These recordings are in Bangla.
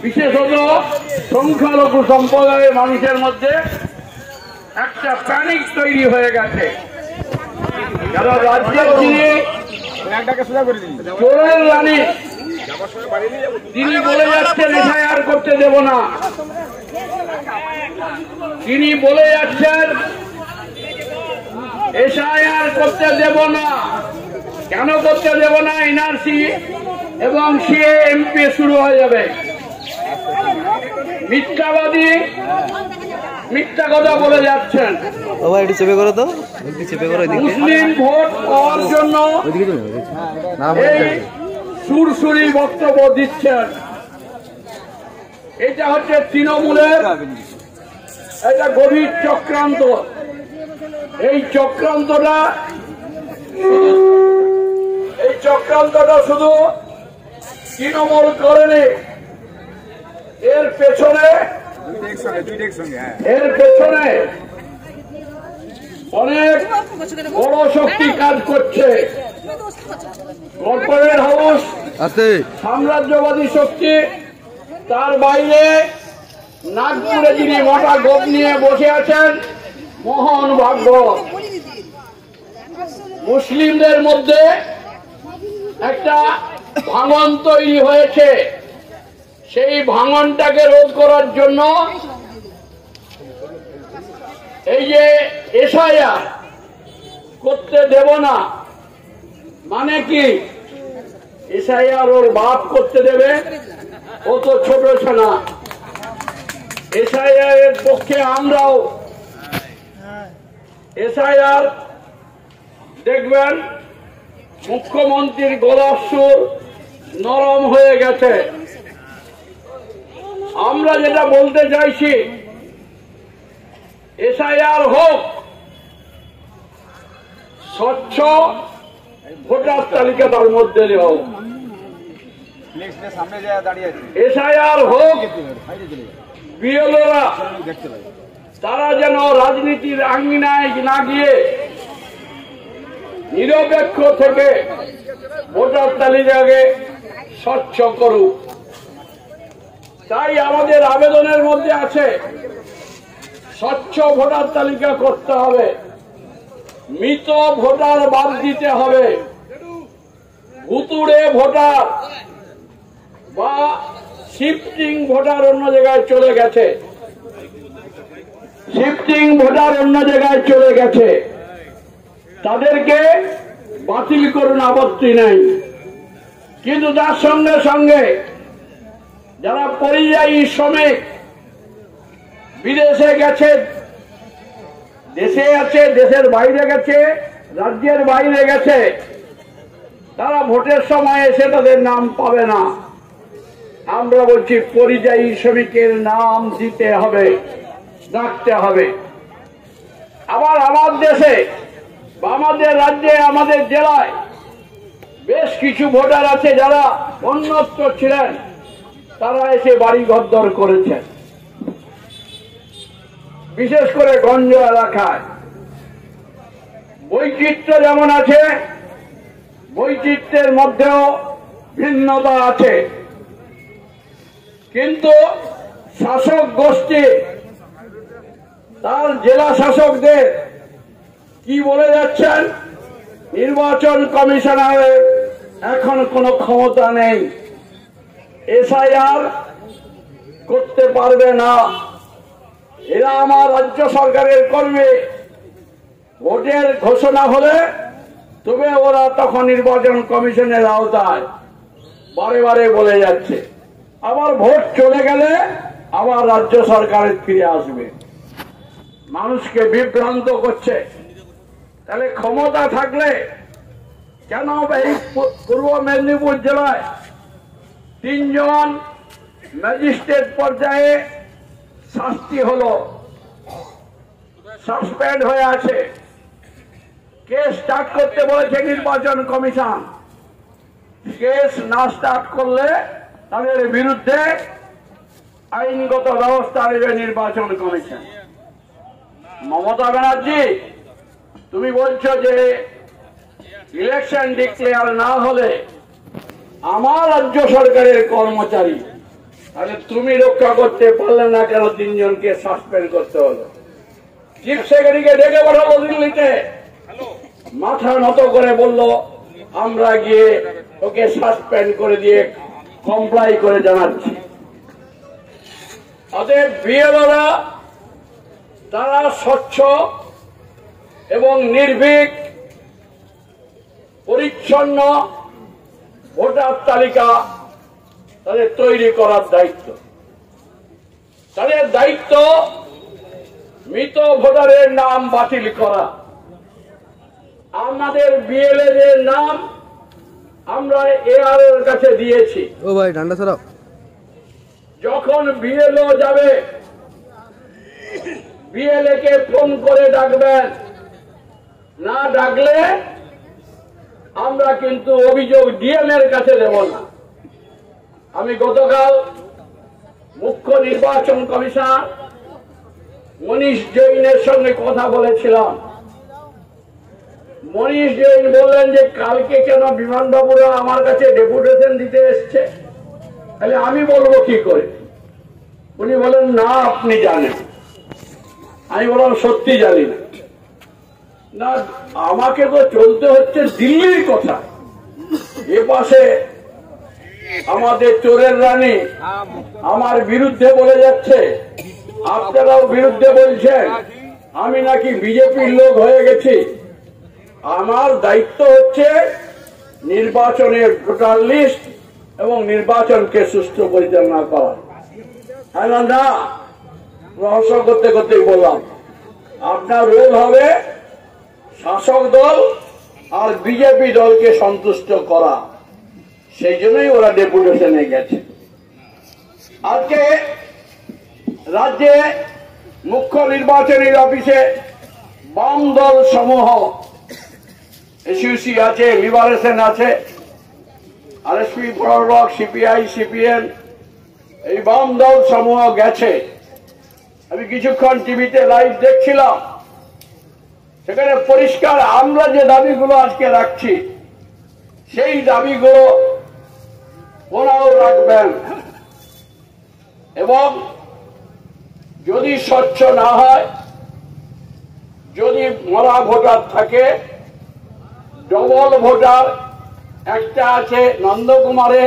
বিশেষত সংখ্যালঘু সম্প্রদায়ের মানুষের মধ্যে একটা প্যানিক তৈরি হয়ে গেছে। যারা রাজ্যের যিনি চোরের রানী, তিনি বলে যাচ্ছেন এফআইআর করতে দেব না, তিনি বলে যাচ্ছেন এফআইআর করতে দেব না। কেন করতে দেব না? এনআরসি এবং সিএ এমপি শুরু হয়ে যাবে। মিথ্যাবাদী, মিথ্যা কথা বলে যাচ্ছেন। মুসলিম ভোট পাওয়ার জন্য এই সুরসুরি বক্তব্য দিচ্ছেন। এটা হচ্ছে তৃণমূলের একটা গভীর চক্রান্ত। এই চক্রান্তটা শুধু তৃণমূল করেনি, এর পেছনে অনেক বড় শক্তি কাজ করছে। কর্পোরেট হাউস, সাম্রাজ্যবাদী শক্তি, তার বাইরে নাগপুরে যিনি মোটা গোপ নিয়ে বসে আছেন, মোহন ভাগবত। মুসলিমদের মধ্যে একটা ভাঙন তৈরি হয়েছে। সেই ভাঙনটাকে রোধ করার জন্য এই যে এফআইআর করতে দেব না, মানে কি? এফআইআর ওর বাপ করতে দেবে? ও তো ছোট ছেনা। এফআইআর এর পক্ষে আমরাও। এফআইআর দেখবেন মুখ্যমন্ত্রীর গলার সুর নরম হয়ে গেছে। আমরা যেটা বলতে চাইছি, এফআইআর হোক, স্বচ্ছ ভোটার তালিকা তার মধ্যে হোক, এফআইআর হোক, বিএলওরা তারা যেন রাজনীতির আঙ্গিনায় না গিয়ে নিরপেক্ষ থেকে ভোটার তালিকাকে স্বচ্ছ করুক। তাই আমাদের আবেদনের মধ্যে আছে স্বচ্ছ ভোটার তালিকা করতে হবে, মৃত ভোটার বাদ দিতে হবে, ভুতুড়ে ভোটার বা শিফটিং ভোটার অন্য জায়গায় চলে গেছে, তাদেরকে বাতিল করুন, আপত্তি নেই। কিন্তু তার সঙ্গে সঙ্গে যারা পরিযায়ী শ্রমিক, বিদেশে গেছে, দেশে আছে, দেশের বাইরে গেছে, রাজ্যের বাইরে গেছে, তারা ভোটের সময় এসে তাদের নাম পাবে না। আমরা বলছি পরিযায়ী শ্রমিকের নাম দিতে হবে, রাখতে হবে। আবার আমার দেশে বা আমাদের রাজ্যে, আমাদের জেলায় বেশ কিছু ভোটার আছে যারা অন্যত্র ছিলেন, তারা এসে বাড়ি ঘরদর করেছেন। বিশেষ করে গঞ্জ এলাকায় বৈচিত্র্য যেমন আছে, বৈচিত্র্যের মধ্যেও ভিন্নতা আছে। কিন্তু শাসক গোষ্ঠী তার জেলা শাসকদের কি বলে যাচ্ছেন? নির্বাচন কমিশনারের এখন কোনো ক্ষমতা নেই, এফআইআর করতে পারবে না। এরা আমার রাজ্য সরকারের কর্মী, ভোটের ঘোষণা হলে তবে ওরা তখন নির্বাচন কমিশনের আওতায়, বারে বারে বলে যাচ্ছে। আবার ভোট চলে গেলে আবার রাজ্য সরকারের ফিরে আসবে, মানুষকে বিভ্রান্ত করছে। তাহলে ক্ষমতা থাকলে কেন এই পূর্ব মেদিনীপুর জেলায় 3 জন ম্যাজিস্ট্রেট পর্যায়ে শাস্তি হলো, সাসপেন্ড হয়ে আছে, কেস স্টার্ট করতে বলেছে নির্বাচন কমিশন। কেস না স্টার্ট করলে তাদের বিরুদ্ধে আইনগত ব্যবস্থা নেবে নির্বাচন কমিশন। মমতা ব্যানার্জি, তুমি বলছো যে ইলেকশন ডিক্লেয়ার না হলে আমার রাজ্য সরকারের কর্মচারী আরে তুমি রক্ষা করতে পারলে না কেন? 3 জনকে সাসপেন্ড করতে হলো। চিফ সেক্রেটারিকে ডেকে পাঠালো দিল্লিতে, মাথা নত করে বলল আমরা গিয়ে ওকে সাসপেন্ড করে দিয়ে কমপ্লাই করে জানাচ্ছি। অতএব বিএলওরা তারা স্বচ্ছ এবং নির্ভীক পরিচ্ছন্ন ভোটার তালিকা তাদের তৈরি করার দায়িত্ব। তাদের দায়িত্ব মৃত ভোটারের নাম বাতিল করা। আমাদের বিএলএদের নাম আমরা এআর এর কাছে দিয়েছি। ও ভাই ঠান্ডা ছাড়াও। যখন বিএলও যাবে বিএলএ কে ফোন করে ডাকবেন, না ডাকলে আমরা কিন্তু অভিযোগ ডিএম এর কাছে দেব না। আমি গতকাল মুখ্য নির্বাচন কমিশনার মনীষ জৈনের সঙ্গে কথা বলেছিলাম। মনীষ জৈন বললেন যে কালকে কেন বিমানবাবুরা আমার কাছে ডেপুটেশন দিতে এসছে, তাহলে আমি বলবো কি করে? উনি বলেন না আপনি জানেন। আমি বললাম সত্যি জানি না। না আমাকে তো চলতে হচ্ছে দিল্লির কথা। এ পাশে আমাদের চোরের রানী আমার বিরুদ্ধে বলে যাচ্ছে, আপনারাও বিরুদ্ধে বলছেন আমি নাকি বিজেপির লোক হয়ে গেছি। আমার দায়িত্ব হচ্ছে নির্বাচনের ভোটার লিস্ট এবং নির্বাচনকে সুষ্ঠু পরিচালনা করা। না রহস্য করতে করতেই বললাম আপনার রোল হবে শাসক দল আর বিজেপি দলকে সন্তুষ্ট করা। সেই জন্যই ওরা ডেপুটেশনে গেছে। আজকে রাজ্যে মুখ্য নির্বাচনী অফিসে বাম দল সমূহ এসইউসি আছে, লিবারেশন আছে, আরএসপি, ফরওয়ার্ড, সিপিআই, সিপিএম, এই বাম দল সমূহ গেছে। আমি কিছুক্ষণ টিভিতে লাইভ দেখছিলাম, সেখানে পরিষ্কার আমরা যে দাবিগুলো আজকে রাখছি সেই দাবিগুলো ওনাও রাখবেন। এবং যদি স্বচ্ছ না হয়, যদি মরা ভোটার থাকে, ডবল ভোটার একটা আছে নন্দকুমারে,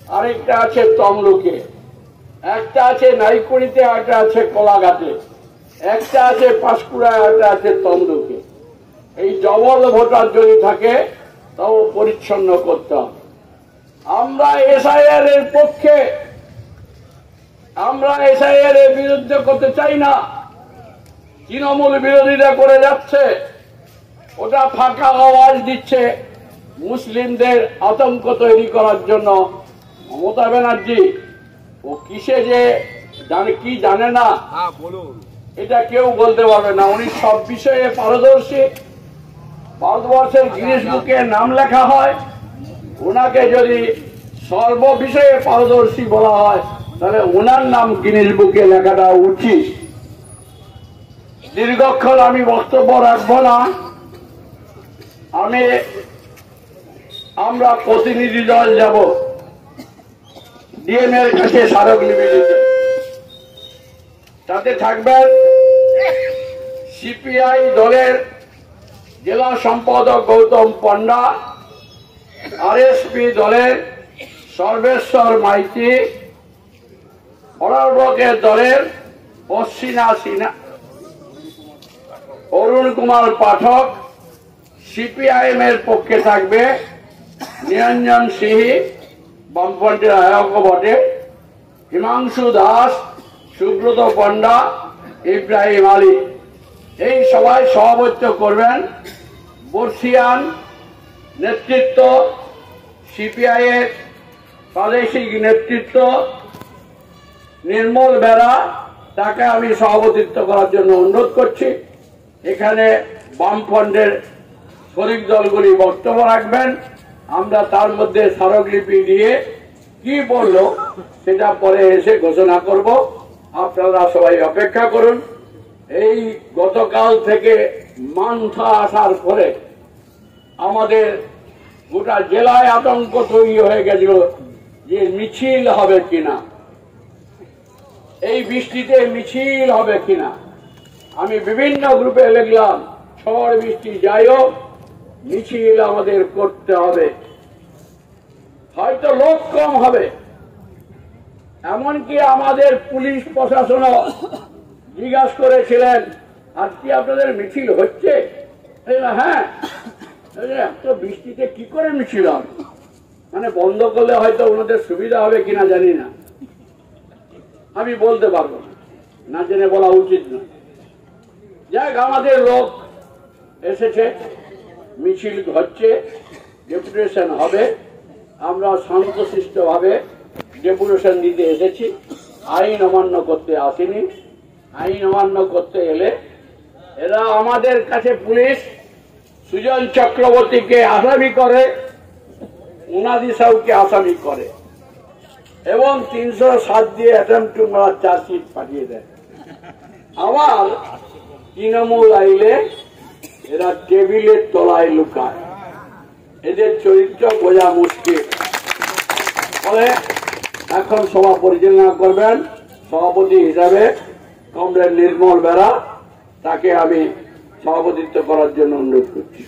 আরেকটা আছে তমলুকে, একটা আছে নাইকুড়িতে, একটা আছে কোলাঘাটে, একটা আছে পাঁশকুড়ায়, একটা আছে তমলুকে। এই ডবল ভোটার যদি থাকে তাও পরিচ্ছন্ন করতে হবে। আমরা এসআইআর এর পক্ষে, আমরা এসআইআর এর বিরুদ্ধে করতে চাই না। তৃণমূল বিরোধীরা করে যাচ্ছে, ওটা ফাঁকা আওয়াজ দিচ্ছে মুসলিমদের আতঙ্ক তৈরি করার জন্য। মমতা ব্যানার্জি ও কিসে যে জানে কি জানে না এটা কেউ বলতে পারবে না। উনি সব বিষয়ে পারদর্শী। ভারতবর্ষের গিনেস বুকে নাম লেখা হয়, ওনাকে যদি সর্ব বিষয়ে পারদর্শী বলা হয় তাহলে ওনার নাম গিনেস বুকে লেখাটা উচিত। দীর্ঘক্ষণ আমি বক্তব্য রাখবো না। আমরা প্রতিনিধি দল যাব ডিএম এর কাছে স্মারকলিপি দিতে। তাতে থাকবেন সিপিআই দলের জেলা সম্পাদক গৌতম পণ্ডা, আরএসপি দলের সর্বেশ্বর মাইতি, ফরওয়ার্ড দলের অশ্বিনা সিনহা, অরুণ কুমার পাঠক, সিপিআইএম এর পক্ষে থাকবে নিরঞ্জন সিংহ, বামফ্রন্টের আয়োগ বটে, হিমাংশু দাস, সুব্রত পণ্ডা, ইব্রাহিম আলী। এই সভায় সভাপতিত্ব করবেন বর্ষিয়ান নেতৃত্ব, সিপিআই এর প্রাদেশিক নেতৃত্ব নির্মল বেরা, তাকে আমি সভাপতিত্ব করার জন্য অনুরোধ করছি। এখানে বামফ্রন্টের শরিক দলগুলি বক্তব্য রাখবেন। আমরা তার মধ্যে স্মারকলিপি দিয়ে কি বললো সেটা পরে এসে ঘোষণা করব। আপনারা সবাই অপেক্ষা করুন। এই গতকাল থেকে মান্থা আসার পরে আমাদের গোটা জেলায় আতঙ্ক তৈরি হয়ে গেছিল যে মিছিল হবে কিনা। এই বৃষ্টিতে মিছিল হবে কিনা। আমি বিভিন্ন গ্রুপে লিখলাম, ঝড় বৃষ্টি যাই হোক মিছিল আমাদের করতে হবে। হয়তো লোক কম হবে, এমনকি আমাদের পুলিশ প্রশাসনও জিজ্ঞাসা করেছিলেন, আজকে আপনাদের মিছিল হচ্ছে? হ্যাঁ। এত বৃষ্টিতে কি করে মিছিল হবে? মানে বন্ধ করলে হয়তো ওনাদের সুবিধা হবে কিনা জানি না, আমি বলতে পারবো না, না জেনে বলা উচিত না। যাক, আমাদের লোক এসেছে, মিছিল হচ্ছে, ডেপুটেশন হবে, আমরা শান্তশিষ্ট ভাবে ডেপুটেশন দিতে এসেছি, আইন অমান্য করতে আসেনি। আইন অমান্য করতে এলে এরা আমাদের কাছে পুলিশ সুজন চক্রবর্তীকে আসামি করে, উনাদি সাউকে আসামি করে এবং 307 দিয়ে অ্যাটেম্পট টু মার্ডার চার্জশিট পাঠিয়ে দেয়। আবার তৃণমূল আইলে এরা টেবিলের তলায় লুকায়, এদের চরিত্র বোঝা মুশকিল। ফলে এখন সভা পরিচালনা করবেন সভাপতি হিসাবে কমরেড নির্মল বেরা, তাকে আমি সভাপতিত্ব করার জন্য অনুরোধ করছি।